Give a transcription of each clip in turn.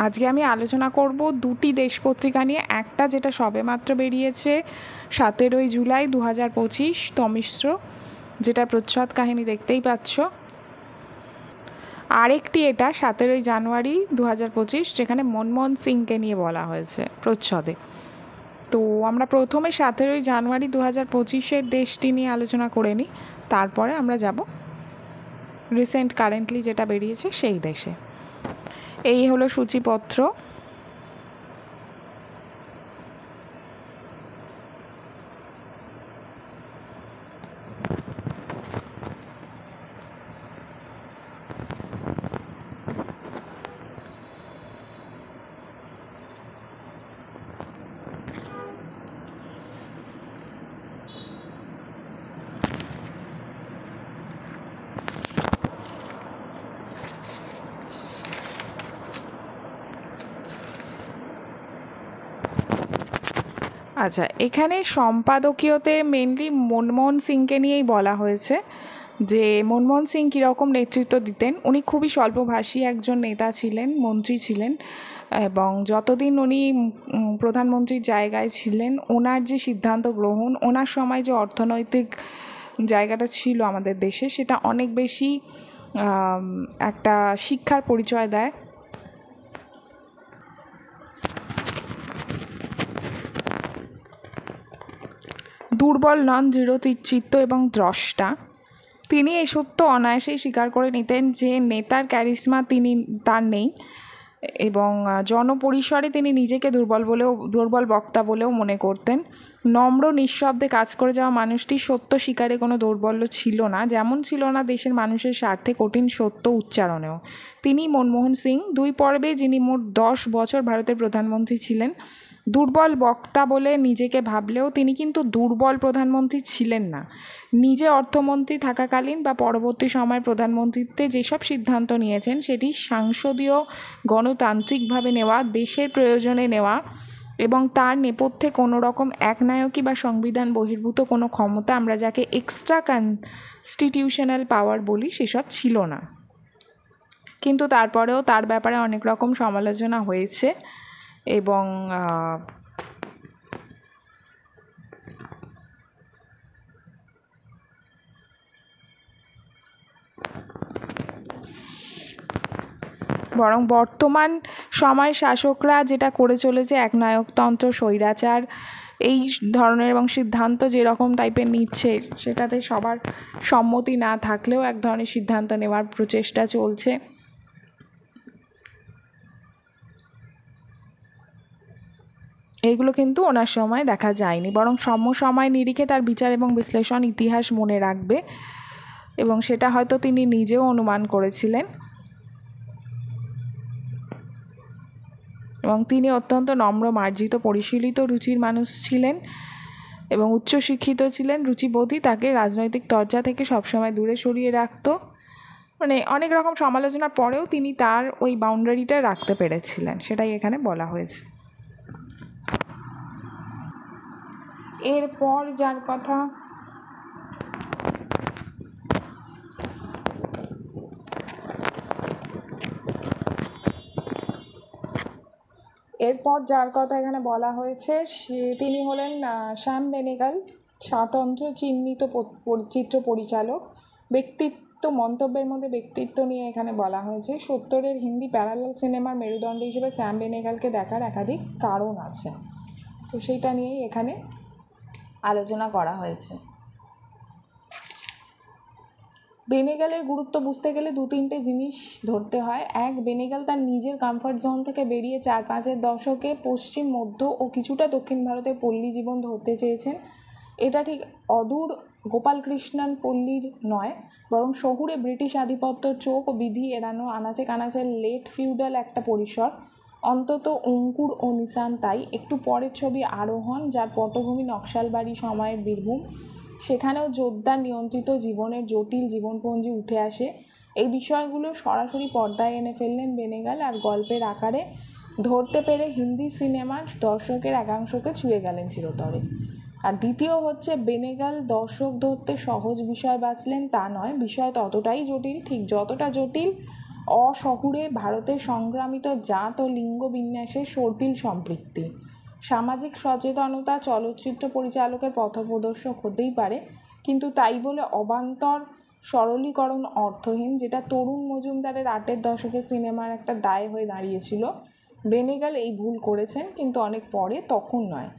আজকে আমি আলোচনা করব দুটি দেশ পত্রিকা নিয়ে। একটা যেটা সবেমাত্র বেরিয়েছে 17 জুলাই 2025 তমিশ্র, যেটা প্রচ্ছদ কাহিনী দেখতেই পাচ্ছ। আরেকটি এটা 17 জানুয়ারি 2025, যেখানে মনমোহন সিংকে নিয়ে বলা হয়েছে প্রচ্ছদে। তো আমরা প্রথমে 17 জানুয়ারি 2025 দেশটি নিয়ে আলোচনা করে নিই, তারপরে আমরা যাব রিসেন্ট কারেন্টলি যেটা বেরিয়েছে সেই দেশে। এই হলো সূচিপত্র। আচ্ছা, এখানে সম্পাদকীয়তে মেনলি মনমোহন সিংকে নিয়েই বলা হয়েছে যে মনমোহন সিং কীরকম নেতৃত্ব দিতেন। উনি খুবই স্বল্পভাষী একজন নেতা ছিলেন, মন্ত্রী ছিলেন, এবং যতদিন উনি প্রধানমন্ত্রীর জায়গায় ছিলেন ওনার যে সিদ্ধান্ত গ্রহণ, ওনার সময় যে অর্থনৈতিক জায়গাটা ছিল আমাদের দেশে, সেটা অনেক বেশি একটা শিক্ষার পরিচয় দেয়। দুর্বল নন, দৃঢ়চিত্ত এবং দ্রষ্টা। তিনি এই সত্য অনায়াসেই স্বীকার করে নিতেন যে নেতার ক্যারিশমা তার নেই, এবং জনপরিসরে তিনি নিজেকে দুর্বল বক্তা বলেও মনে করতেন। নম্র নিঃশব্দে কাজ করে যাওয়া মানুষটি সত্য স্বীকারে কোনো দৌর্বল্য ছিল না, যেমন ছিল না দেশের মানুষের স্বার্থে কঠিন সত্য উচ্চারণেও। তিনি মনমোহন সিং, 2 পর্বে যিনি মোট 10 বছর ভারতের প্রধানমন্ত্রী ছিলেন। দুর্বল বক্তা বলে নিজেকে ভাবলেও তিনি কিন্তু দুর্বল প্রধানমন্ত্রী ছিলেন না। নিজে অর্থমন্ত্রী থাকাকালীন বা পরবর্তী সময়ের প্রধানমন্ত্রীত্বে যেসব সিদ্ধান্ত নিয়েছেন সেটি সাংসদীয় গণতান্ত্রিকভাবে নেওয়া, দেশের প্রয়োজনে নেওয়া, এবং তার নেপথ্যে কোনো রকম একনায়কী বা সংবিধান বহির্ভূত কোনো ক্ষমতা, আমরা যাকে এক্সট্রা কনস্টিটিউশনাল পাওয়ার বলি, সেসব ছিল না। কিন্তু তারপরেও তার ব্যাপারে অনেক রকম সমালোচনা হয়েছে, এবং বরং বর্তমান সময় শাসকরা যেটা করে চলেছে, একনায়কতন্ত্র, স্বৈরাচার, এই ধরনের এবং সিদ্ধান্ত যেরকম টাইপের নিচ্ছে, সেটাতে সবার সম্মতি না থাকলেও এক ধরনের সিদ্ধান্ত নেওয়ার প্রচেষ্টা চলছে। এইগুলো কিন্তু ওনার সময় দেখা যায়নি, বরং সময় নিরিখে তার বিচার এবং বিশ্লেষণ ইতিহাস মনে রাখবে, এবং সেটা হয়তো তিনি নিজেও অনুমান করেছিলেন। এবং তিনি অত্যন্ত নম্র, মার্জিত, পরিশীলিত রুচির মানুষ ছিলেন এবং উচ্চশিক্ষিত ছিলেন। রুচিবোধই তাকে রাজনৈতিক চর্চা থেকে সবসময় দূরে সরিয়ে রাখত। মানে অনেক রকম সমালোচনার পরেও তিনি তার ওই বাউন্ডারিটা রাখতে পেরেছিলেন, সেটাই এখানে বলা হয়েছে। এরপর যার কথা এখানে বলা হয়েছে তিনি হলেন শ্যাম বেনেগাল, স্বাতন্ত্র চিহ্নিত চিত্র পরিচালক। মন্তব্যের মধ্যে ব্যক্তিত্ব নিয়ে এখানে বলা হয়েছে। 70-এর হিন্দি প্যারালাল সিনেমার মেরুদণ্ড হিসেবে শ্যাম বেনেগালকে দেখার একাধিক কারণ আছে, তো সেইটা নিয়েই এখানে আলোচনা করা হয়েছে। বেনেগালের গুরুত্ব বুঝতে গেলে 2-3টে জিনিস ধরতে হয়। এক, বেনেগাল তার নিজের কমফর্ট জোন থেকে বেরিয়ে 4-5-এর দশকে পশ্চিম, মধ্য ও কিছুটা দক্ষিণ ভারতের পল্লী জীবন ধরতে চেয়েছেন। এটা ঠিক অদূর গোপালকৃষ্ণন পল্লীর নয়, বরং শহুরে ব্রিটিশ আধিপত্য, চোখ ও বিধি এড়ানো, আনাচে কানাচের লেট ফিউডাল একটা পরিসর। অন্তত অঙ্কুর ও নিশান তাই। একটু পরের ছবি আরোহণ, যার পটভূমি নকশালবাড়ি সময়ের বীরভূম। সেখানেও জোরদার নিয়ন্ত্রিত জীবনের জটিল জীবনপঞ্জি উঠে আসে। এই বিষয়গুলো সরাসরি পর্দায় এনে ফেললেন বেনেগাল, আর গল্পের আকারে ধরতে পেরে হিন্দি সিনেমার দর্শকের একাংশকে ছুঁয়ে গেলেন চিরতরে। আর দ্বিতীয় হচ্ছে, বেনেগাল দর্শক ধরতে সহজ বিষয় বাছলেন তা নয়, বিষয় ততটাই জটিল, ঠিক যতটা জটিল অশহুরে ভারতের সংগ্রামিত জাত ও লিঙ্গ বিন্যাসের সর্পিল সম্পৃক্তি। সামাজিক সচেতনতা চলচ্চিত্র পরিচালকের পথপ্রদর্শক হতেই পারে, কিন্তু তাই বলে অবান্তর সরলীকরণ অর্থহীন, যেটা তরুণ মজুমদারের 8-এর দশকের সিনেমার একটা দায় হয়ে দাঁড়িয়েছিল। বেনেগাল এই ভুল করেছেন, কিন্তু অনেক পরে, তখন নয়।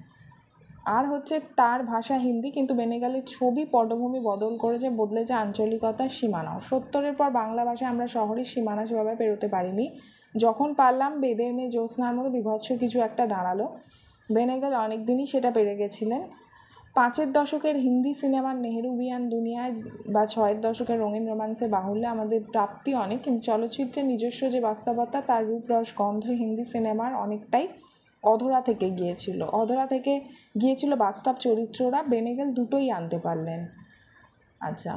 আর হচ্ছে তার ভাষা হিন্দি, কিন্তু বেনেগালের ছবি পটভূমি বদল করেছে, বদলেছে আঞ্চলিকতার সীমানাও। 70-এর পর বাংলা ভাষায় আমরা শহরের সীমানা সেভাবে পেরোতে পারিনি। যখন পারলাম, বেদের মেয়ে জ্যোৎস্নার মতো বিভৎস কিছু একটা দাঁড়ালো। বেনেগাল অনেক দিনই সেটা পেরে গেছিলেন। 5-এর দশকের হিন্দি সিনেমার নেহরুবিয়ান দুনিয়ায় বা 6-এর দশকের রঙিন রোমান্সের বাহুল্যে আমাদের প্রাপ্তি অনেক, কিন্তু চলচ্চিত্রের নিজস্ব যে বাস্তবতা, তার রূপ রস গন্ধ হিন্দি সিনেমার অনেকটাই অধরা থেকে গিয়েছিল বাস্তব চরিত্ররা। বেনেগাল দুটোই আনতে পারলেন। আচ্ছা,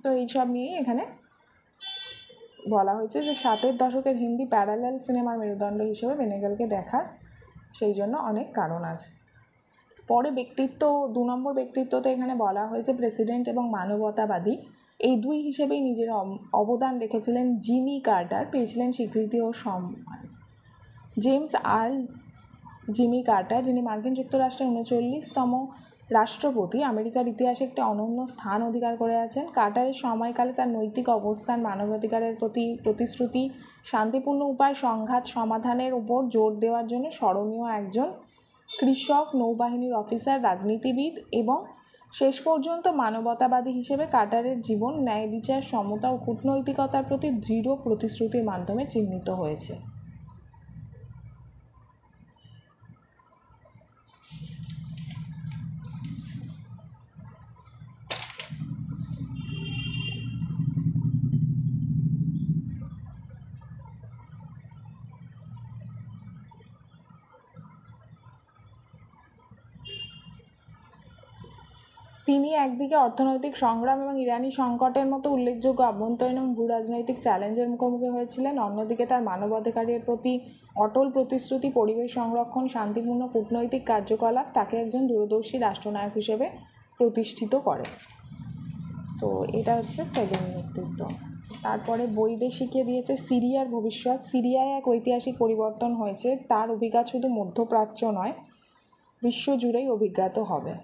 তো এইসব নিয়েই এখানে বলা হয়েছে যে 7-এর দশকের হিন্দি প্যারালাল সিনেমার মেরুদণ্ড হিসেবে বেনেগালকে দেখার সেই জন্য অনেক কারণ আছে। পরে ব্যক্তিত্ব, 2 নম্বর ব্যক্তিত্বতে এখানে বলা হয়েছে প্রেসিডেন্ট এবং মানবতাবাদী, এই দুই হিসেবেই নিজের অবদান রেখেছিলেন জিমি কার্টার, পেয়েছিলেন স্বীকৃতি ও সম্মান। জেমস আর্ল জিমি কার্টার, যিনি মার্কিন যুক্তরাষ্ট্রের 39তম রাষ্ট্রপতি, আমেরিকার ইতিহাসে একটি অনন্য স্থান অধিকার করে আছেন। কার্টারের সময়কালে তার নৈতিক অবস্থান, মানবাধিকারের প্রতি প্রতিশ্রুতি, শান্তিপূর্ণ উপায় সংঘাত সমাধানের উপর জোর দেওয়ার জন্য স্মরণীয় একজন কৃষক, নৌবাহিনীর অফিসার, রাজনীতিবিদ এবং শেষ পর্যন্ত মানবতাবাদী হিসেবে কার্টারের জীবন ন্যায় বিচার, সমতা ও কূটনৈতিকতার প্রতি দৃঢ় প্রতিশ্রুতির মাধ্যমে চিহ্নিত হয়েছে। তিনি একদিকে অর্থনৈতিক সংগ্রাম এবং ইরানি সংকটের মতো উল্লেখযোগ্য আভ্যন্তরীণ এবং ভূরাজনৈতিক চ্যালেঞ্জের মুখোমুখি হয়েছিলেন, অন্যদিকে তার মানবাধিকারের প্রতি অটল প্রতিশ্রুতি, পরিবেশ সংরক্ষণ, শান্তিপূর্ণ কূটনৈতিক কার্যকলাপ তাকে একজন দূরদর্শী রাষ্ট্রনায়ক হিসেবে প্রতিষ্ঠিত করে। তো এটা হচ্ছে সেকেন্ড ব্যক্তিত্ব। তারপরে বৈদেশিকে দিয়েছে সিরিয়ার ভবিষ্যৎ। সিরিয়ায় এক ঐতিহাসিক পরিবর্তন হয়েছে, তার অভিঘাত শুধু মধ্যপ্রাচ্য নয়, বিশ্বজুড়েই অভিজ্ঞাত হবে।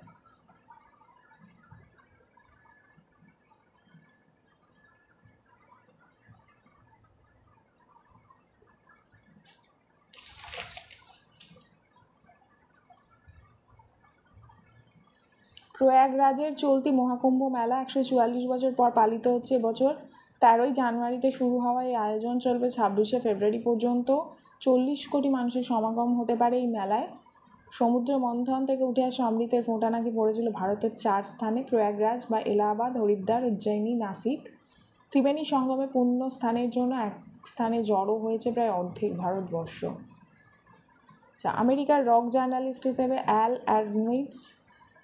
প্রয়াগরাজের চলতি মহাকুম্ভ মেলা 144 বছর পর পালিত হচ্ছে এবছর। 13ই জানুয়ারিতে শুরু হওয়া এই আয়োজন চলবে 26শে ফেব্রুয়ারি পর্যন্ত। 40 কোটি মানুষের সমাগম হতে পারে এই মেলায়। সমুদ্র মন্থন থেকে উঠে আসা অমৃতের ফোঁটা নাকি পড়েছিল ভারতের 4 স্থানে, প্রয়াগরাজ বা এলাহাবাদ, হরিদ্বার, উজ্জয়িনী, নাসিক। ত্রিবেণী সঙ্গমে পুণ্য স্থানের জন্য এক স্থানে জড়ো হয়েছে প্রায় অর্ধেক ভারতবর্ষ। আমেরিকার রক জার্নালিস্ট হিসেবে অ্যাল অ্যাডমিটস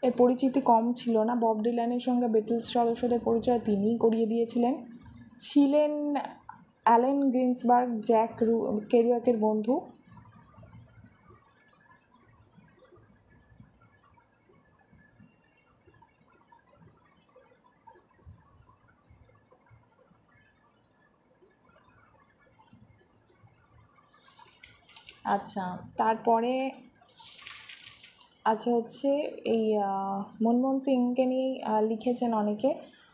এর পরিচিতি কম ছিল না। বব ডিলানের সঙ্গে বিটলস সদস্যদের পরিচয় তিনিই করিয়ে দিয়েছিলেন। ছিলেন অ্যালেন গ্রিনসবার্গ, জ্যাক কেরুয়াকের বন্ধু। আচ্ছা, তারপরে আছে হচ্ছে এই মনমোহন সিংকে নিয়ে লিখেছেন অনেকে,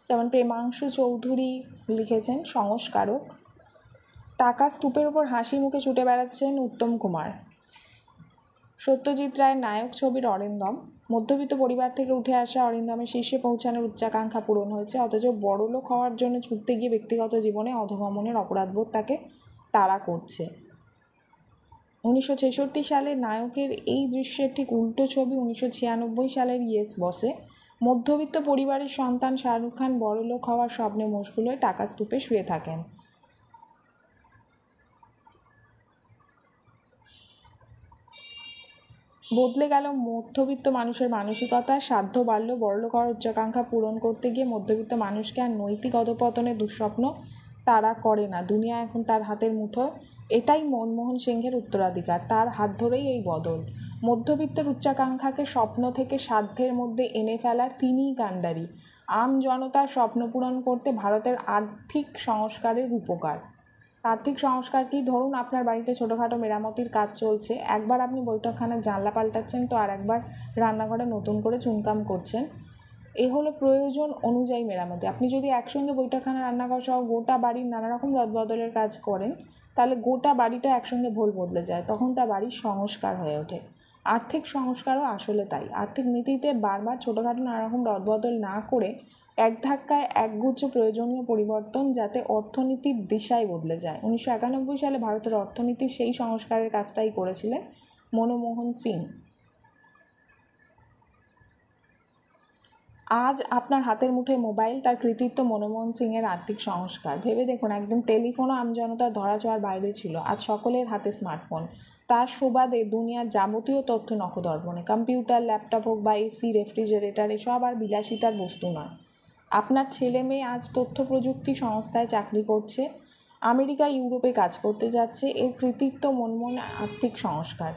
যেমন প্রেমাংশু চৌধুরী লিখেছেন সংস্কারক। টাকা স্তূপের ওপর হাসি মুখে ছুটে বেড়াচ্ছেন উত্তম কুমার। সত্যজিৎ রায়ের নায়ক ছবির অরিন্দম। মধ্যবিত্ত পরিবার থেকে উঠে আসা অরিন্দমের শীর্ষে পৌঁছানোর উচ্চাকাঙ্ক্ষা পূরণ হয়েছে, অথচ বড়লোক হওয়ার জন্য ছুটতে গিয়ে ব্যক্তিগত জীবনে অধগমনের অপরাধবোধ তাকে তাড়া করছে। 1966 সালে নায়কের এই দৃশ্যের ঠিক উল্টো ছবি 1996 সালের ইয়েস বসে। মধ্যবিত্ত পরিবারের সন্তান শাহরুখ খান বড়লোক হওয়ার স্বপ্নে মশগুল হয়ে টাকা স্তূপে শুয়ে থাকেন। বদলে গেল মধ্যবিত্ত মানুষের মানসিকতা, সাধ্য বাড়ল, বড়লোক হওয়ার উচ্চাকাঙ্ক্ষা পূরণ করতে গিয়ে মধ্যবিত্ত মানুষকে আর নৈতিক অধপতনের দুঃস্বপ্ন তারা করে না। দুনিয়া এখন তার হাতের মুঠোয়। এটাই মনমোহন সিংহের উত্তরাধিকার, তার হাত ধরেই এই বদল। মধ্যবিত্তের উচ্চাকাঙ্ক্ষাকে স্বপ্ন থেকে সাধ্যের মধ্যে এনে ফেলার তিনিই কাণ্ডারি। আম জনতার স্বপ্ন পূরণ করতে ভারতের আর্থিক সংস্কারের উপকার। আর্থিক সংস্কার কি? ধরুন আপনার বাড়িতে ছোটোখাটো মেরামতির কাজ চলছে, একবার আপনি বৈঠকখানার জানলা পাল্টাচ্ছেন, তো আর একবার রান্নাঘরে নতুন করে চুনকাম করছেন। এ হলো প্রয়োজন অনুযায়ী মেরামতি। আপনি যদি একসঙ্গে বৈঠকখানা, রান্নাঘর সহ গোটা বাড়ির নানা রকম রদবদলের কাজ করেন, তাহলে গোটা বাড়িটা একসঙ্গে ভোল বদলে যায়, তখন তা বাড়ির সংস্কার হয়ে ওঠে। আর্থিক সংস্কারও আসলে তাই। আর্থিক নীতিতে বারবার ছোটোখাটো নানা রকম রদবদল না করে এক ধাক্কায় একগুচ্ছ প্রয়োজনীয় পরিবর্তন, যাতে অর্থনীতির দিশাই বদলে যায়। 1991 সালে ভারতের অর্থনীতির সেই সংস্কারের কাজটাই করেছিলেন মনমোহন সিং। আজ আপনার হাতের মুঠোয় মোবাইল, তার কৃতিত্ব মনমোহন সিংয়ের আর্থিক সংস্কার। ভেবে দেখুন, একদিন টেলিফোনও আমজনতার ধরাছোঁয়ার বাইরে ছিল, আজ সকলের হাতে স্মার্টফোন। তার সুবাদে দুনিয়ার যাবতীয় তথ্য নখদর্পণে। কম্পিউটার, ল্যাপটপ হোক বা এসি, রেফ্রিজারেটর, এসব আর বিলাসিতার বস্তু নয়। আপনার ছেলে মেয়ে আজ তথ্য প্রযুক্তি সংস্থায় চাকরি করছে, আমেরিকা ইউরোপে কাজ করতে যাচ্ছে। এর কৃতিত্ব মনমোহন আর্থিক সংস্কার।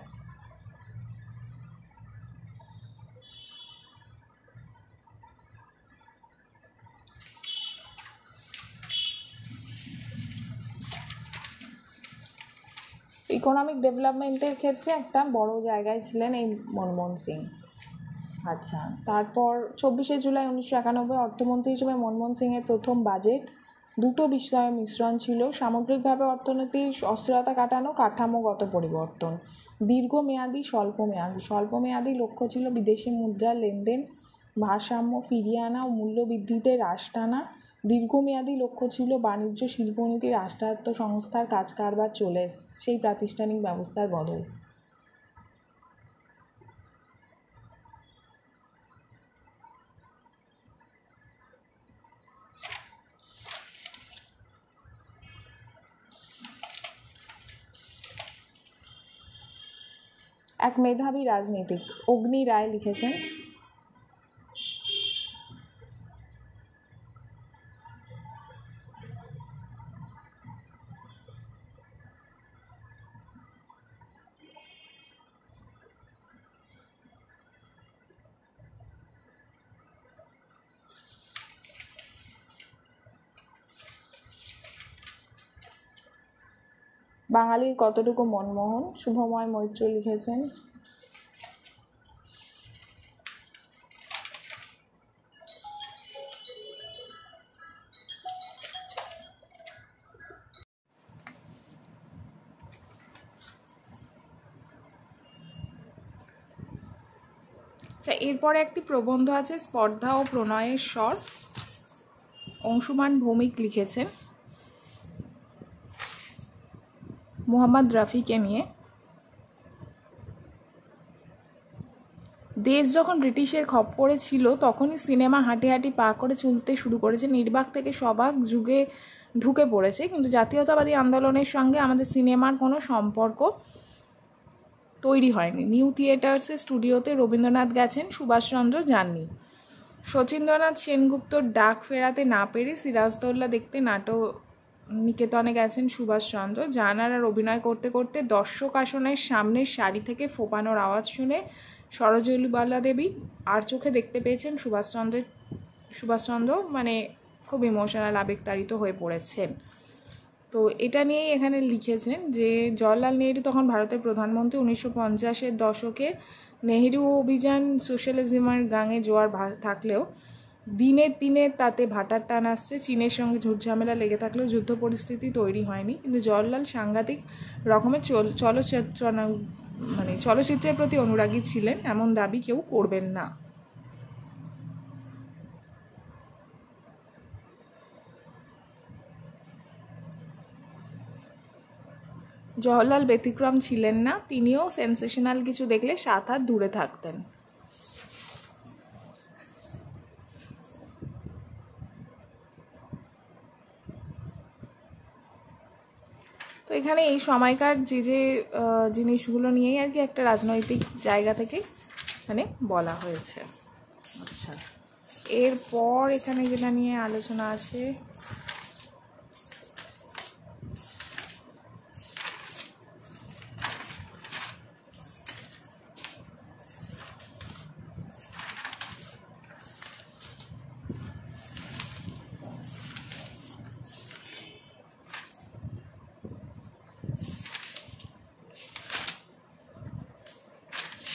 ইকোনমিক ডেভেলপমেন্টের ক্ষেত্রে একটা বড় জায়গায় ছিলেন এই মনমোহন সিং। আচ্ছা, তারপর 24শে জুলাই 1991 অর্থমন্ত্রী হিসেবে মনমোহন সিংয়ের প্রথম বাজেট। দুটো বিষয়ের মিশ্রণ ছিল: সামগ্রিকভাবে অর্থনীতির অস্থিরতা কাটানো, কাঠামোগত পরিবর্তন। দীর্ঘমেয়াদী, স্বল্পমেয়াদী। স্বল্পমেয়াদী লক্ষ্য ছিল বিদেশি মুদ্রার লেনদেন, ভারসাম্য ফিরিয়ে আনা ও মূল্যবৃদ্ধিতে হ্রাস টানা। দীর্ঘমেয়াদী লক্ষ্য ছিল বাণিজ্য, শিল্পনীতি, রাষ্ট্রায়ত্ত সংস্থার কাজ কারবার চলে সেই প্রাতিষ্ঠানিক ব্যবস্থার বদল। এক মেধাবী রাজনীতিক, অগ্নি রায় লিখেছেন, বাঙালির কতটুকু মনমোহন। শুভময় মৈত্র লিখেছেন, এরপরে একটি প্রবন্ধ আছে, স্পর্ধা ও প্রণয়ের স্বর। অংশুমান ভৌমিক লিখেছেন মোহাম্মদ রফিকে নিয়ে। দেশ যখন ব্রিটিশের খপ্পরে ছিল, তখনই সিনেমা হাঁটি হাঁটি পা করে চলতে শুরু করেছে। নির্বাক থেকে সবাক যুগে ঢুকে পড়েছে, কিন্তু জাতীয়তাবাদী আন্দোলনের সঙ্গে আমাদের সিনেমার কোনো সম্পর্ক তৈরি হয়নি। নিউ থিয়েটার্সের স্টুডিওতে রবীন্দ্রনাথ গেছেন, সুভাষচন্দ্র যাননি। শচীন্দ্রনাথ সেনগুপ্তর ডাক ফেরাতে না পেরে সিরাজদৌল্লা দেখতে নাটক নিকেতনে গেছেন সুভাষচন্দ্র। জানার আর অভিনয় করতে করতে দর্শক আসনের সামনের সারি থেকে ফোপানোর আওয়াজ শুনে সরোজবালা দেবী আর চোখে দেখতে পেয়েছেন সুভাষচন্দ্র মানে খুব ইমোশনাল, আবেগতাড়িত হয়ে পড়েছেন। তো এটা নিয়েই এখানে লিখেছেন যে জওহরলাল নেহেরু তখন ভারতের প্রধানমন্ত্রী। 1950-এর দশকে নেহেরু অভিযান সোশ্যালিজমের গাঙে জোয়ার থাকলেও দিনে দিনে তাতে ভাটার টান আসছে। চীনের সঙ্গে ঝুটঝামেলা লেগে থাকলেও যুদ্ধ পরিস্থিতি তৈরি হয়নি। কিন্তু জওহরলাল সাংঘাতিক রকমের চলচ্চিত্রের প্রতি অনুরাগী ছিলেন, এমন দাবি কেউ করবেন না। জওহরলাল ব্যতিক্রম ছিলেন না, তিনিও সেন্সেশনাল কিছু দেখলে 7 হাত দূরে থাকতেন। তো এখানে এই সময়কার যে জিনিসগুলো নিয়েই আর কি একটা রাজনৈতিক জায়গা থেকে মানে বলা হয়েছে। আচ্ছা, এরপর এখানে যেটা নিয়ে আলোচনা আছে,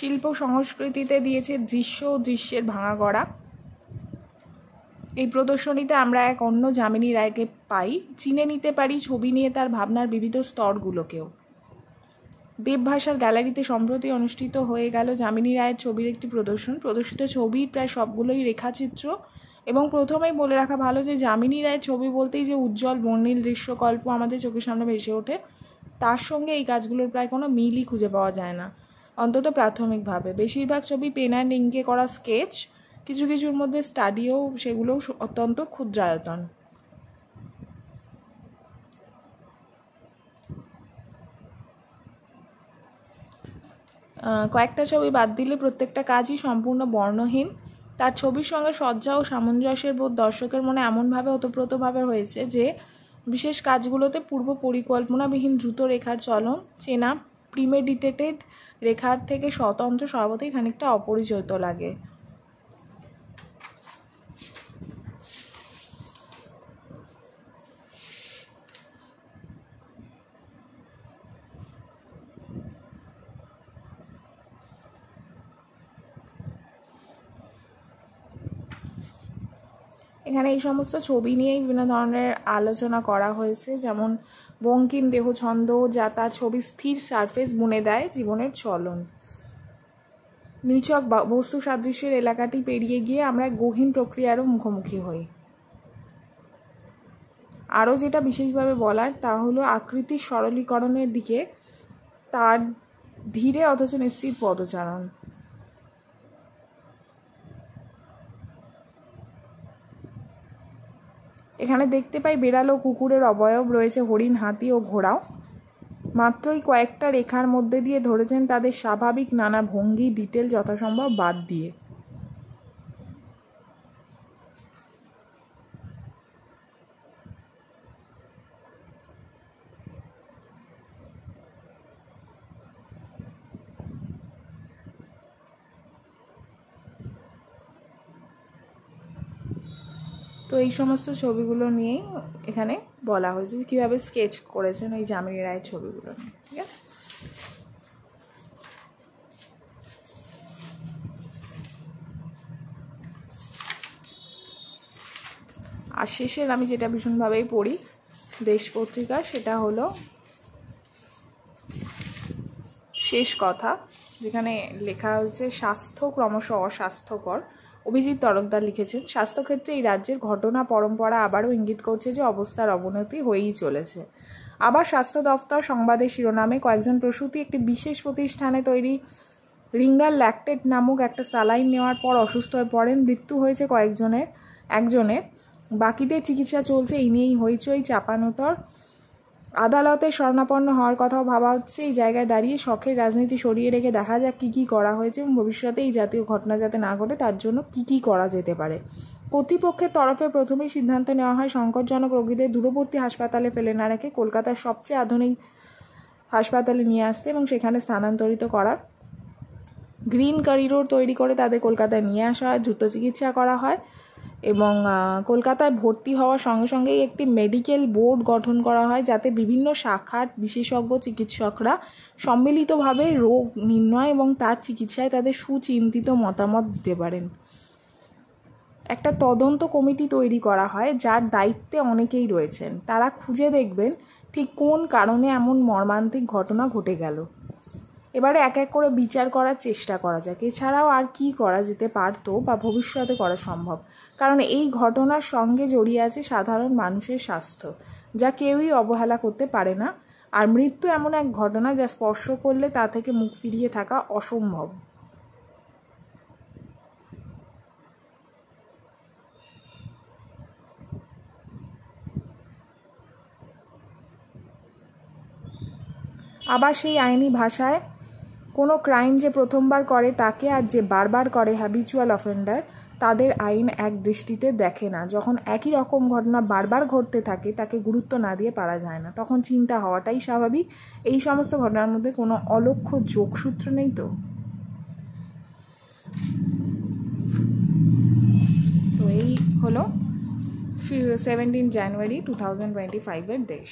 শিল্প সংস্কৃতিতে দিয়েছে দৃশ্য ও দৃশ্যের ভাঙা গড়া। এই প্রদর্শনীতে আমরা এক অন্য যামিনী রায়কে পাই, চিনে নিতে পারি ছবি নিয়ে তার ভাবনার বিবিধ স্তরগুলোকেও। দেবভাষার গ্যালারিতে সম্প্রতি অনুষ্ঠিত হয়ে গেল যামিনী রায়ের ছবির একটি প্রদর্শন। প্রদর্শিত ছবির প্রায় সবগুলোই রেখাচিত্র, এবং প্রথমেই বলে রাখা ভালো যে যামিনী রায়ের ছবি বলতেই যে উজ্জ্বল বর্ণিল দৃশ্যকল্প আমাদের চোখের সামনে ভেসে ওঠে, তার সঙ্গে এই কাজগুলোর প্রায় কোনো মিলই খুঁজে পাওয়া যায় না, অন্তত প্রাথমিকভাবে। বেশিরভাগ ছবি পেন অ্যান্ড ইঙ্কে করা স্কেচ, কিছু কিছুর মধ্যে স্টাডিও, সেগুলোও অত্যন্ত ক্ষুদ্রায়তন। কয়েকটা ছবি বাদ দিলে প্রত্যেকটা কাজই সম্পূর্ণ বর্ণহীন। তার ছবির সঙ্গে সজ্জা ও সামঞ্জস্যের বোধ দর্শকের মনে এমনভাবে ওতপ্রোতভাবে হয়েছে যে বিশেষ কাজগুলোতে পূর্ব পরিকল্পনাবিহীন দ্রুত রেখার চলন চেনা প্রিমেডিটেটেড রেখার থেকে স্বতন্ত্র স্বভাবতই খানিকটা অপরিচিত লাগে। এখানে এই সমস্ত ছবি নিয়েই বিভিন্ন ধরনের আলোচনা করা হয়েছে, যেমন বঙ্কিম দেহছন্দ, যা তার ছবি স্থির সারফেস বুনে দেয় জীবনের চলন। নিছক বস্তু সাদৃশ্যের এলাকাটি পেরিয়ে গিয়ে আমরা গহীন প্রক্রিয়ারও মুখোমুখি হই। আরও যেটা বিশেষভাবে বলার তা হলো আকৃতির সরলীকরণের দিকে তার ধীরে অথচ নিশ্চিত পদচারণ। এখানে দেখতে পাই বেড়াল ও কুকুরের অবয়ব, রয়েছে হরিণ, হাতি ও ঘোড়াও। মাত্রই কয়েকটা রেখার মধ্যে দিয়ে ধরেছেন তাদের স্বাভাবিক নানা ভঙ্গি ডিটেল যথাসম্ভব বাদ দিয়ে। তো এই সমস্ত ছবিগুলো নিয়েই এখানে বলা হয়েছে কীভাবে স্কেচ করেছেন ওই যামিনী রায়ের ছবিগুলো নিয়ে। ঠিক আছে, আর শেষের আমি যেটা ভীষণভাবেই পড়ি দেশ পত্রিকা, সেটা হলো শেষ কথা, যেখানে লেখা হয়েছে স্বাস্থ্য ক্রমশ অস্বাস্থ্যকর। অভিজিৎ তরফদার লিখেছেন, স্বাস্থ্যক্ষেত্রে এই রাজ্যের ঘটনা পরম্পরা আবারও ইঙ্গিত করছে যে অবস্থার অবনতি হয়েই চলেছে। আবার স্বাস্থ্য দফতর সংবাদের শিরোনামে কয়েকজন প্রসূতি একটি বিশেষ প্রতিষ্ঠানে তৈরি রিঙ্গার ল্যাকটেট নামক একটা স্যালাইন নেওয়ার পর অসুস্থ হয়ে পড়েন। মৃত্যু হয়েছে একজনের, বাকিদের চিকিৎসা চলছে। এই নিয়েই হইচই, চাপানোতর। আদালতে শরণাপন্ন হওয়ার কথাও ভাবা হচ্ছে। এই জায়গায় দাঁড়িয়ে শখের রাজনীতি সরিয়ে রেখে দেখা যাক কী করা হয়েছে এবং ভবিষ্যতে এই জাতীয় ঘটনা যাতে না ঘটে তার জন্য কী করা যেতে পারে। কর্তৃপক্ষের তরফে প্রথমেই সিদ্ধান্ত নেওয়া হয় সংকটজনক রোগীদের দূরবর্তী হাসপাতালে ফেলে না রেখে কলকাতার সবচেয়ে আধুনিক হাসপাতালে নিয়ে আসতে এবং সেখানে স্থানান্তরিত করার। গ্রিন করিডোর তৈরি করে তাদের কলকাতায় নিয়ে আসা হয়, দ্রুত চিকিৎসা করা হয় এবং কলকাতায় ভর্তি হওয়ার সঙ্গে সঙ্গেই একটি মেডিকেল বোর্ড গঠন করা হয়, যাতে বিভিন্ন শাখার বিশেষজ্ঞ চিকিৎসকরা সম্মিলিতভাবে রোগ নির্ণয় এবং তার চিকিৎসায় তাদের সুচিন্তিত মতামত দিতে পারেন। একটা তদন্ত কমিটি তৈরি করা হয়, যার দায়িত্বে অনেকেই রয়েছেন। তারা খুঁজে দেখবেন ঠিক কোন কারণে এমন মর্মান্তিক ঘটনা ঘটে গেল। এবারে এক এক করে বিচার করার চেষ্টা করা যাক। এছাড়াও আর কি করা যেতে পারতো বা ভবিষ্যতে করা সম্ভব, কারণ এই ঘটনার সঙ্গে জড়িয়ে আছে সাধারণ মানুষের স্বাস্থ্য, যা কেউই অবহেলা করতে পারে না। আর মৃত্যু এমন এক ঘটনা যা স্পর্শ করলে তা থেকে মুখ ফিরিয়ে থাকা অসম্ভব। আবার সেই আইনি ভাষায় কোনো ক্রাইম যে প্রথমবার করে তাকে আর যে বারবার করে হ্যাবিচুয়াল অফেন্ডার, তাদের আইন এক দৃষ্টিতে দেখে না। যখন একই রকম ঘটনা বারবার ঘটতে থাকে তাকে গুরুত্ব না দিয়ে পারা যায় না, তখন চিন্তা হওয়াটাই স্বাভাবিক। এই সমস্ত ঘটনার মধ্যে কোনো অলক্ষ্য যোগসূত্র নেই তো। তো এই হলো 17 জানুয়ারি 2025 দেশ।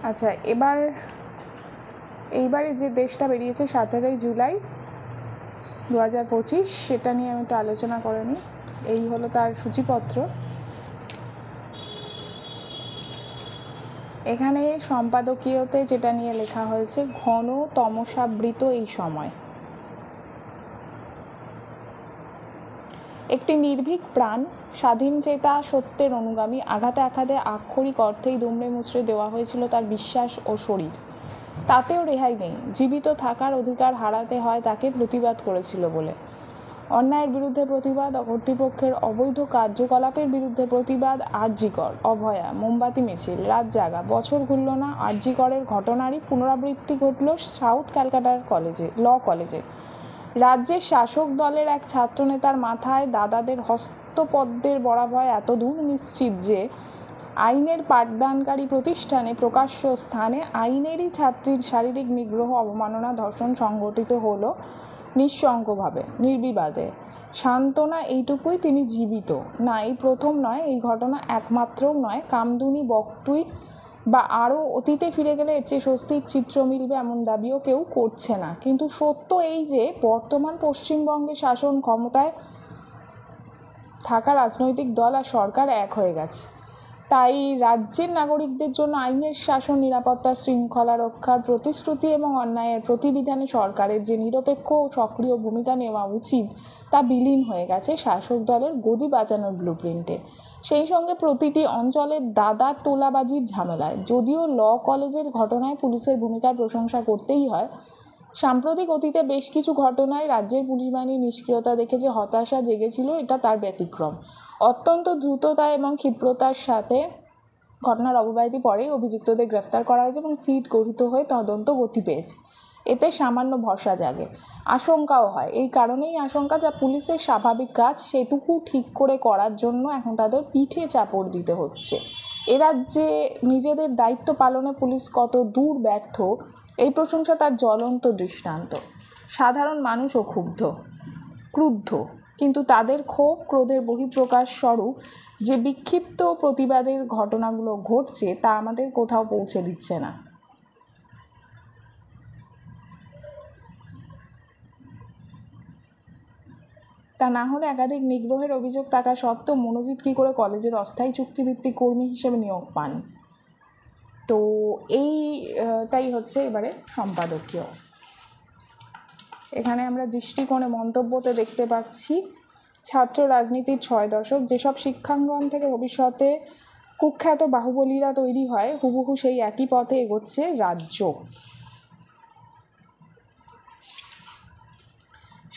আচ্ছা, এইবারে যে দেশটা বেরিয়েছে 17 জুলাই 2025, সেটা নিয়ে আমি একটু আলোচনা করে নিই। এই হলো তার সূচিপত্র। এখানে সম্পাদকীয়তে যেটা নিয়ে লেখা হয়েছে, ঘন তমসাবৃত এই সময় একটি নির্ভীক প্রাণ, স্বাধীন চেতা, সত্যের অনুগামী, আঘাতে আঘাতে আক্ষরিক অর্থেই দুমড়ে মুচড়ে দেওয়া হয়েছিল তার বিশ্বাস ও শরীর। তাতেও রেহাই নেই, জীবিত থাকার অধিকার হারাতে হয় তাকে প্রতিবাদ করেছিল বলে। অন্যায়ের বিরুদ্ধে প্রতিবাদ, কর্তৃপক্ষের অবৈধ কার্যকলাপের বিরুদ্ধে প্রতিবাদ, আরজিকর, অভয়া, মোমবাতি মিছিল, রাত জাগা, বছর ঘুরল না, আরজিকরের ঘটনারই পুনরাবৃত্তি ঘটল সাউথ ক্যালকাটার ল কলেজে। রাজ্যের শাসক দলের এক ছাত্রনেতার মাথায় দাদাদের হস্তপদ্মের বরাভয় এত দূর নিশ্চিত যে আইনের পাঠদানকারী প্রতিষ্ঠানে, প্রকাশ্য স্থানে আইনেরই ছাত্রীর শারীরিক নিগ্রহ, অবমাননা, ধর্ষণ সংঘটিত হলো নিঃশঙ্কভাবে, নির্বিবাদে। সান্ত্বনা এইটুকুই, তিনি জীবিত। না, এই প্রথম নয়, এই ঘটনা একমাত্রও নয়। কামদুনি, বকটুই বা আরও অতীতে ফিরে গেলে এর চেয়ে স্বস্তির চিত্র মিলবে এমন দাবিও কেউ করছে না। কিন্তু সত্য এই যে বর্তমান পশ্চিমবঙ্গে শাসন ক্ষমতায় থাকা রাজনৈতিক দল আর সরকার এক হয়ে গেছে। তাই রাজ্যের নাগরিকদের জন্য আইনের শাসন, নিরাপত্তা, শৃঙ্খলা রক্ষার প্রতিশ্রুতি এবং অন্যায়ের প্রতিবিধানে সরকারের যে নিরপেক্ষ ও সক্রিয় ভূমিকা নেওয়া উচিত তা বিলীন হয়ে গেছে শাসক দলের গদি বাঁচানোর ব্লুপ্রিন্টে। সেই সঙ্গে প্রতিটি অঞ্চলের দাদার তোলাবাজির ঝামেলায়। যদিও ল কলেজের ঘটনায় পুলিশের ভূমিকার প্রশংসা করতেই হয়, সাম্প্রতিক অতীতে বেশ কিছু ঘটনায় রাজ্যের পুলিশ বাহিনীর নিষ্ক্রিয়তা দেখে যে হতাশা জেগেছিল, এটা তার ব্যতিক্রম। অত্যন্ত দ্রুততা এবং ক্ষিপ্রতার সাথে ঘটনার অব্যবহিত পরেই অভিযুক্তদের গ্রেফতার করা হয়েছে এবং সিট গঠিত হয়ে তদন্ত গতি পেয়েছে। এতে সামান্য ভরসা জাগে, আশঙ্কাও হয়। এই কারণেই আশঙ্কা, যা পুলিশের স্বাভাবিক কাজ সেটুকু ঠিক করে করার জন্য এখন তাদের পিঠে চাপড় দিতে হচ্ছে। এ রাজ্যে নিজেদের দায়িত্ব পালনে পুলিশ কত দূর ব্যর্থ, এই প্রশংসা তার জ্বলন্ত দৃষ্টান্ত। সাধারণ মানুষও ক্রুদ্ধ, কিন্তু তাদের ক্ষোভ, ক্রোধের বহিঃপ্রকাশ স্বরূপ যে বিক্ষিপ্ত প্রতিবাদের ঘটনাগুলো ঘটছে তা আমাদের কোথাও পৌঁছে দিচ্ছে না। তা না হলে একাধিক নিগ্রহের অভিযোগ থাকা সত্ত্বেও মনোজিৎ কী করে কলেজের অস্থায়ী চুক্তিভিত্তিক কর্মী হিসেবে নিয়োগ পান? তো এইটাই হচ্ছে এবারে সম্পাদকীয়। এখানে আমরা দৃষ্টিকোণে মন্তব্যতে দেখতে পাচ্ছি, ছাত্র রাজনীতির 6 দশক, যেসব শিক্ষাঙ্গন থেকে ভবিষ্যতে কুখ্যাত বাহুবলীরা তৈরি হয়, হুবহু সেই একই পথে এগোচ্ছে রাজ্য।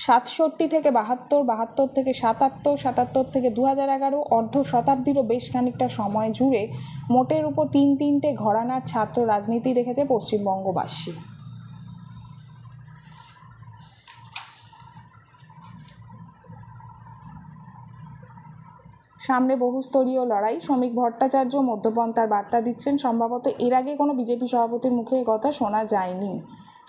67 থেকে 72, 72 থেকে 77, 77 থেকে 2011, অর্ধ শতাব্দীরও বেশ খানিকটা সময় জুড়ে মোটের উপর 3-3টে ঘরানার ছাত্র রাজনীতি দেখেছে পশ্চিমবঙ্গবাসী। সামনে বহুস্তরীয় লড়াই। শ্রমিক ভট্টাচার্য মধ্যপন্থার বার্তা দিচ্ছেন। সম্ভবত এর আগে কোনো বিজেপি সভাপতির মুখে এই কথা শোনা যায়নি।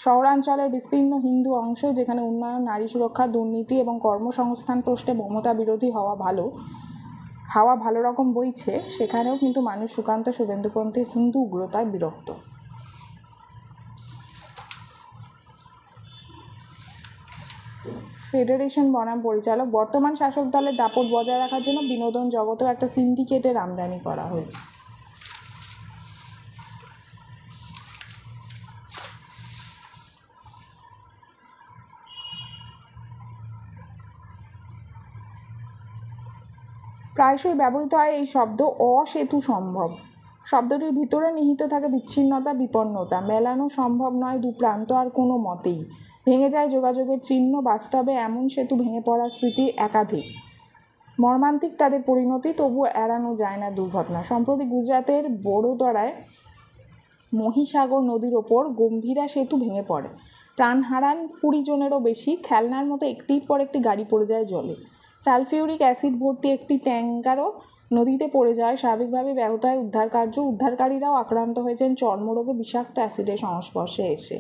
শহরাঞ্চলের বিস্তীর্ণ হিন্দু অংশ, যেখানে উন্নয়ন, নারী সুরক্ষা, দুর্নীতি এবং কর্মসংস্থান প্রশ্নে মমতা বিরোধী হাওয়া ভালো রকম বইছে, সেখানেও কিন্তু মানুষ সুকান্ত শুভেন্দুপন্থীর হিন্দু উগ্রতায় বিরক্ত। ফেডারেশন বনাম পরিচালক, বর্তমান শাসক দলের দাপট বজায় রাখার জন্য বিনোদন জগতেও একটা সিন্ডিকেটের আমদানি করা হয়েছে। প্রায়শই ব্যবহৃত হয় এই শব্দ অসেতু সম্ভব। শব্দটির ভিতরে নিহিত থাকে বিচ্ছিন্নতা, বিপন্নতা। মেলানো সম্ভব নয় দু প্রান্ত আর কোনো মতেই। ভেঙে যায় যোগাযোগের চিহ্ন। বাস্তবে এমন সেতু ভেঙে পড়ার স্মৃতি একাধিক। মর্মান্তিক তাদের পরিণতি, তবুও এড়ানো যায় না দুর্ঘটনা। সম্প্রতি গুজরাটের বড়োদরায় মহিসাগর নদীর ওপর গম্ভীরা সেতু ভেঙে পড়ে। প্রাণ হারান 20 জনেরও বেশি। খেলনার মতো একটির পর একটি গাড়ি পড়ে যায় জলে। সালফিউরিক অ্যাসিড ভর্তি একটি ট্যাঙ্কারও নদীতে পড়ে যায়। স্বাভাবিকভাবে ব্যাহত হয় উদ্ধার কার্য। উদ্ধারকারীরাও আক্রান্ত হয়েছেন চর্মরোগে বিষাক্ত অ্যাসিডের সংস্পর্শে এসে।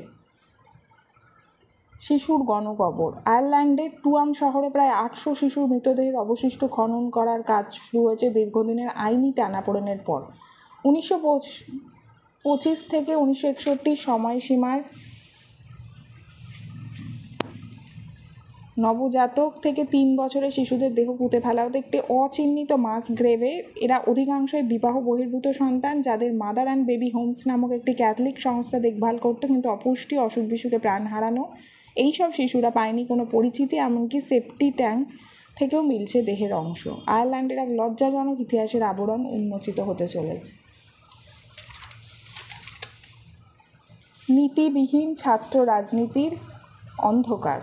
শিশুর গণকবর। আয়ারল্যান্ডের টুয়াম শহরে প্রায় 800 শিশুর মৃতদেহের অবশিষ্ট খনন করার কাজ শুরু হয়েছে দীর্ঘদিনের আইনি টানাপোড়েনের পর। 25 থেকে 1961 সময়সীমার নবজাতক থেকে 3 বছরের শিশুদের দেহ পুঁতে ফেলা হতো একটি অচিহ্নিত মাস গ্রেভে। এরা অধিকাংশই বিবাহ বহির্ভূত সন্তান, যাদের মাদার অ্যান্ড বেবি হোমস নামক একটি ক্যাথলিক সংস্থা দেখভাল করতো, কিন্তু অপুষ্টি অসুখ বিসুখে প্রাণ হারানো এইসব শিশুরা পায়নি কোনো পরিচিতি, এমনকি সেপটি ট্যাঙ্ক থেকেও মিলছে দেহের অংশ। আয়ারল্যান্ডের এক লজ্জাজনক ইতিহাসের আবরণ উন্মোচিত হতে চলেছে। নীতিবিহীন ছাত্র রাজনীতির অন্ধকার।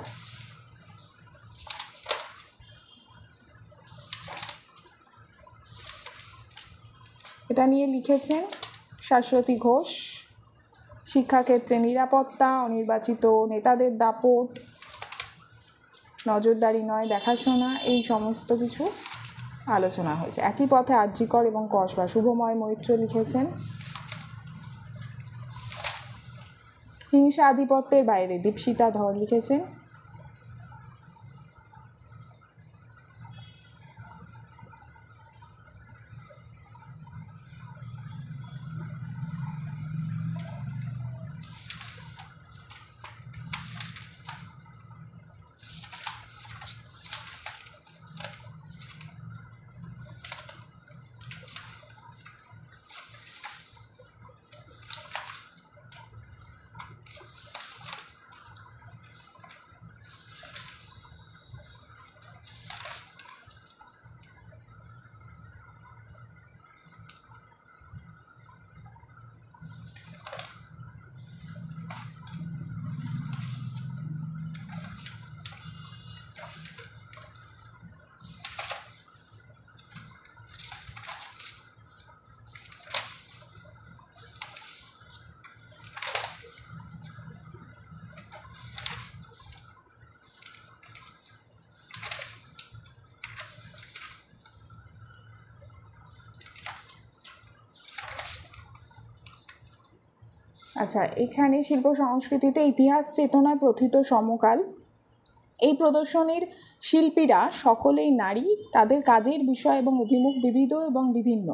এটা নিয়ে লিখেছেন শাশ্বতী ঘোষ। শিক্ষাক্ষেত্রে নিরাপত্তা, অনির্বাচিত নেতাদের দাপট, নজরদারি নয় দেখাশোনা, এই সমস্ত কিছু আলোচনা হয়েছে। একই পথে আরজিকর এবং কসবা। শুভময় মৈত্র লিখেছেন হিংসা আধিপত্যের বাইরে। দীপশিতা ধর লিখেছেন আচ্ছা, এখানে শিল্প সংস্কৃতিতে ইতিহাস চেতনায় প্রথিত সমকাল। এই প্রদর্শনীর শিল্পীরা সকলেই নারী, তাদের কাজের বিষয় এবং অভিমুখ বিবিধ এবং বিভিন্ন।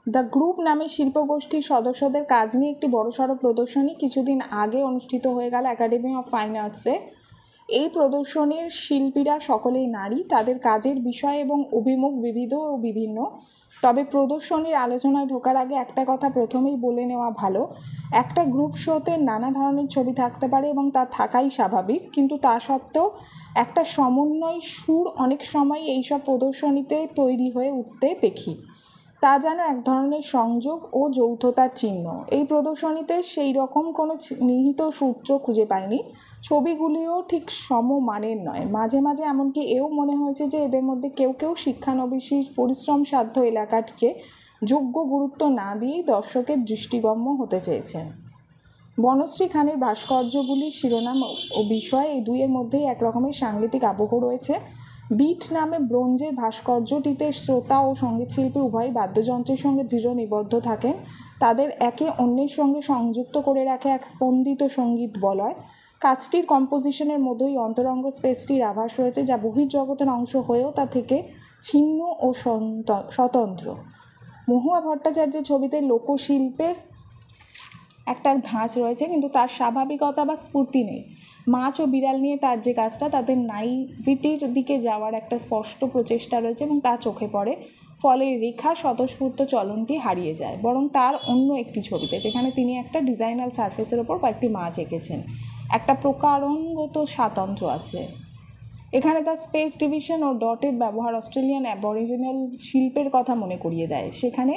দ্য গ্রুপ নামে শিল্পগোষ্ঠীর সদস্যদের কাজ নিয়ে একটি বড়সড় প্রদর্শনী কিছুদিন আগে অনুষ্ঠিত হয়ে গেল একাডেমি অফ ফাইন আর্টসে। এই প্রদর্শনীর শিল্পীরা সকলেই নারী, তাদের কাজের বিষয় এবং অভিমুখ বিবিধ ও বিভিন্ন। তবে প্রদর্শনীর আলোচনায় ঢোকার আগে একটা কথা প্রথমেই বলে নেওয়া ভালো। একটা গ্রুপ শোতে নানা ধরনের ছবি থাকতে পারে এবং তা থাকাই স্বাভাবিক, কিন্তু তা সত্ত্বেও একটা সমন্বয় সুর অনেক সময় এইসব প্রদর্শনীতে তৈরি হয়ে উঠতে দেখি। তা যেন এক ধরনের সংযোগ ও যৌথতার চিহ্ন। এই প্রদর্শনীতে সেই রকম কোনো নিহিত সূত্র খুঁজে পাইনি। ছবিগুলিও ঠিক সমমানের নয়। মাঝে মাঝে এমনকি এও মনে হয়েছে যে এদের মধ্যে কেউ কেউ শিক্ষানবিশী পরিশ্রম সাধ্য এলাকাটিকে যোগ্য গুরুত্ব না দিয়েই দর্শকের দৃষ্টিগম্য হতে চেয়েছেন। বনশ্রী খানের ভাস্কর্যগুলির শিরোনাম ও বিষয়, এই দুইয়ের মধ্যেই একরকমের সাংগীতিক আবহ রয়েছে। বিট নামে ব্রোঞ্জের ভাস্কর্যটিতে শ্রোতা ও সঙ্গীতশিল্পী উভয়ই বাদ্যযন্ত্রের সঙ্গে দৃঢ় নিবদ্ধ থাকেন। তাদের একে অন্যের সঙ্গে সংযুক্ত করে রাখে এক স্পন্দিত সঙ্গীত বলয়। কাজটির কম্পোজিশনের মধ্যেই অন্তরঙ্গ স্পেসটির আভাস রয়েছে, যা বহির্জগতের অংশ হয়েও তা থেকে ছিন্ন ও স্বতন্ত্র। মহুয়া ভট্টাচার্যের ছবিতে লোকশিল্পের একটা ধাঁচ রয়েছে, কিন্তু তার স্বাভাবিকতা বা স্ফূর্তি নেই। মাছ ও বিড়াল নিয়ে তার যে কাজটা, তাতে নাইভিটির দিকে যাওয়ার একটা স্পষ্ট প্রচেষ্টা রয়েছে এবং তা চোখে পড়ে। ফলে রেখা স্বতঃস্ফূর্ত চলনটি হারিয়ে যায়। বরং তার অন্য একটি ছবিতে, যেখানে তিনি একটা ডিজাইনাল সারফেসের ওপর কয়েকটি মাছ এঁকেছেন, একটা প্রকারণগত স্বাতন্ত্র্য আছে। এখানে তার স্পেস ডিভিশন ও ডটের ব্যবহার অস্ট্রেলিয়ান অ্যাবরিজিনাল শিল্পের কথা মনে করিয়ে দেয়। সেখানে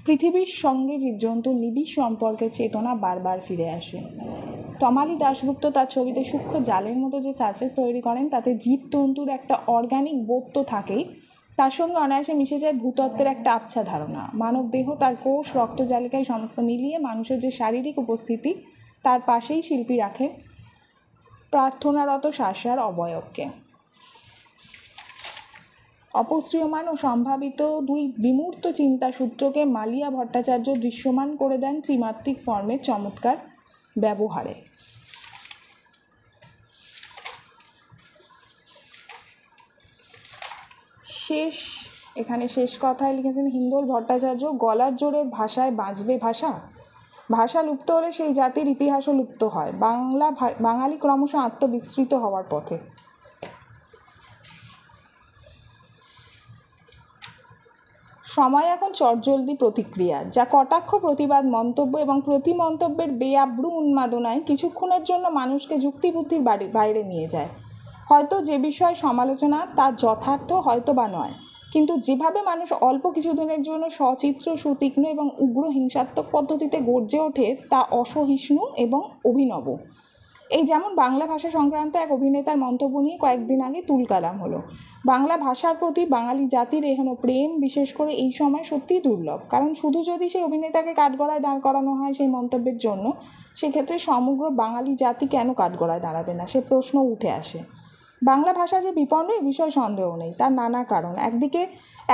পৃথিবীর সঙ্গে জীবজন্তুর নিবিড় সম্পর্কের চেতনা বারবার ফিরে আসে। তমালি দাশগুপ্ত তার ছবিতে সূক্ষ্ম জালের মতো যে সারফেস তৈরি করেন, তাতে জীবতন্তুর একটা অর্গানিক বোধ তো থাকেই, তার সঙ্গে অনায়াসে মিশে যায় ভূতত্ত্বের একটা আবছা ধারণা। মানব দেহ, তার কোষ, রক্তজালিকায় সমস্ত মিলিয়ে মানুষের যে শারীরিক উপস্থিতি, তার পাশেই শিল্পী রাখে প্রার্থনারত শাসার অবয়বকে। অপসৃয়মান ও সম্ভাবিত দুই বিমূর্ত চিন্তা সূত্রকে মালিয়া ভট্টাচার্য দৃশ্যমান করে দেন ত্রিমাত্রিক ফর্মের চমৎকার ব্যবহারে। এখানে শেষ কথায় লিখেছেন হিন্দোল ভট্টাচার্য, গলার জোরে ভাষায় বাঁচবে ভাষা। ভাষা লুপ্ত হলে সেই জাতির ইতিহাসও লুপ্ত হয়। বাঙালি ক্রমশ আত্মবিস্মৃত হওয়ার পথে। সময় এখন চটজলদি প্রতিক্রিয়া, যা কটাক্ষ, প্রতিবাদ, মন্তব্য এবং প্রতি মন্তব্যের বেআব্রু উন্মাদনায় কিছুক্ষণের জন্য মানুষকে যুক্তিবুদ্ধির বাইরে নিয়ে যায়। হয়তো যে বিষয় সমালোচনা তা যথার্থ, হয়তো বা নয়, কিন্তু যেভাবে মানুষ অল্প কিছুদিনের জন্য সচিত্র, সুতীক্ষ্ণ এবং উগ্র হিংসাত্মক পদ্ধতিতে গর্জে ওঠে তা অসহিষ্ণু এবং অভিনব। এই যেমন বাংলা ভাষা সংক্রান্ত এক অভিনেতার মন্তব্য নিয়ে কয়েকদিন আগে তুলকালাম হলো। বাংলা ভাষার প্রতি বাঙালি জাতির এখনো প্রেম, বিশেষ করে এই সময়, সত্যিই দুর্লভ। কারণ শুধু যদি সেই অভিনেতাকে কাঠগড়ায় দাঁড় করানো হয় সেই মন্তব্যের জন্য, সেক্ষেত্রে সমগ্র বাঙালি জাতি কেন কাঠগড়ায় দাঁড়াবে না, সে প্রশ্ন উঠে আসে। বাংলা ভাষা যে বিপন্ন এ বিষয়ে সন্দেহ নেই। তার নানা কারণ। একদিকে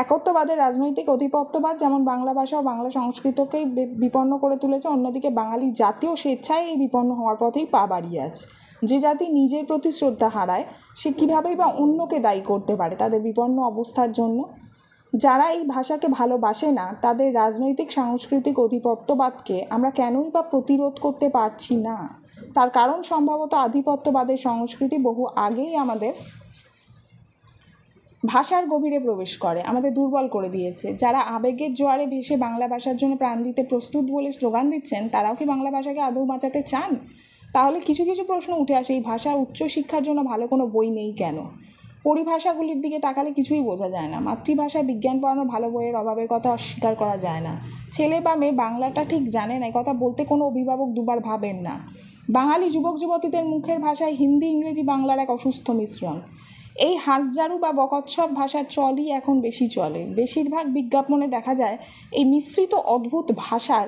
একত্ববাদের রাজনৈতিক আধিপত্যবাদ যেমন বাংলা ভাষা ও বাংলা সংস্কৃতকেই বিপন্ন করে তুলেছে, অন্যদিকে বাঙালি জাতীয় স্বেচ্ছায় এই বিপন্ন হওয়ার পথেই পা বাড়িয়ে আছে। যে জাতি নিজের প্রতি শ্রদ্ধা হারায়, সে কীভাবেই বা অন্যকে দায়ী করতে পারে তাদের বিপন্ন অবস্থার জন্য? যারা এই ভাষাকে ভালোবাসে না, তাদের রাজনৈতিক সাংস্কৃতিক আধিপত্যবাদকে আমরা কেনই বা প্রতিরোধ করতে পারছি না? তার কারণ সম্ভবত আধিপত্যবাদের সংস্কৃতি বহু আগেই আমাদের ভাষার গভীরে প্রবেশ করে, আমাদের দুর্বল করে দিয়েছে। যারা আবেগের জোয়ারে ভেসে বাংলা ভাষার জন্য প্রাণ দিতে প্রস্তুত বলে স্লোগান দিচ্ছেন, তারাও কি বাংলা ভাষাকে আদৌ বাঁচাতে চান? তাহলে কিছু কিছু প্রশ্ন উঠে আসে। এই ভাষা উচ্চশিক্ষার জন্য ভালো কোনো বই নেই কেন? পরিভাষাগুলির দিকে তাকালে কিছুই বোঝা যায় না। মাতৃভাষায় বিজ্ঞান পড়ানো ভালো বইয়ের অভাবের কথা অস্বীকার করা যায় না। ছেলে বা মেয়ে বাংলাটা ঠিক জানে না, কথা বলতে কোনো অভিভাবক দুবার ভাবেন না। বাঙালি যুবক যুবতীদের মুখের ভাষায় হিন্দি, ইংরেজি, বাংলার এক অসুস্থ মিশ্রণ। এই হাঁসঝাড়ু বা বকৎসব ভাষার চলই এখন বেশি চলে। বেশিরভাগ বিজ্ঞাপনে দেখা যায় এই মিশ্রিত অদ্ভুত ভাষার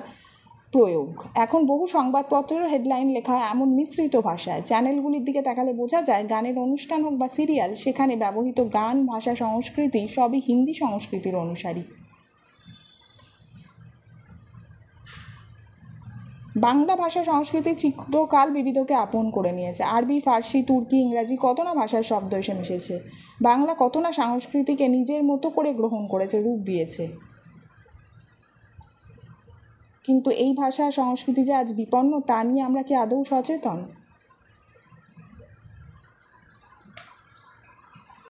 প্রয়োগ। এখন বহু সংবাদপত্রের হেডলাইন লেখা হয় এমন মিশ্রিত ভাষায়। চ্যানেলগুলির দিকে তাকালে বোঝা যায় গানের অনুষ্ঠান হোক বা সিরিয়াল, সেখানে ব্যবহৃত গান, ভাষা, সংস্কৃতি সবই হিন্দি সংস্কৃতির অনুসারী। বাংলা ভাষা সংস্কৃতি চিরকাল বিবিধকে আপন করে নিয়েছে। আরবি, ফার্সি, তুর্কি, ইংরাজি কত না ভাষার শব্দ এসে মিশেছে। বাংলা কত না সংস্কৃতিকে নিজের মতো করে গ্রহণ করেছে, রূপ দিয়েছে। কিন্তু এই ভাষা সংস্কৃতি যে আজ বিপন্ন, তা নিয়ে আমরা কি আদৌ সচেতন?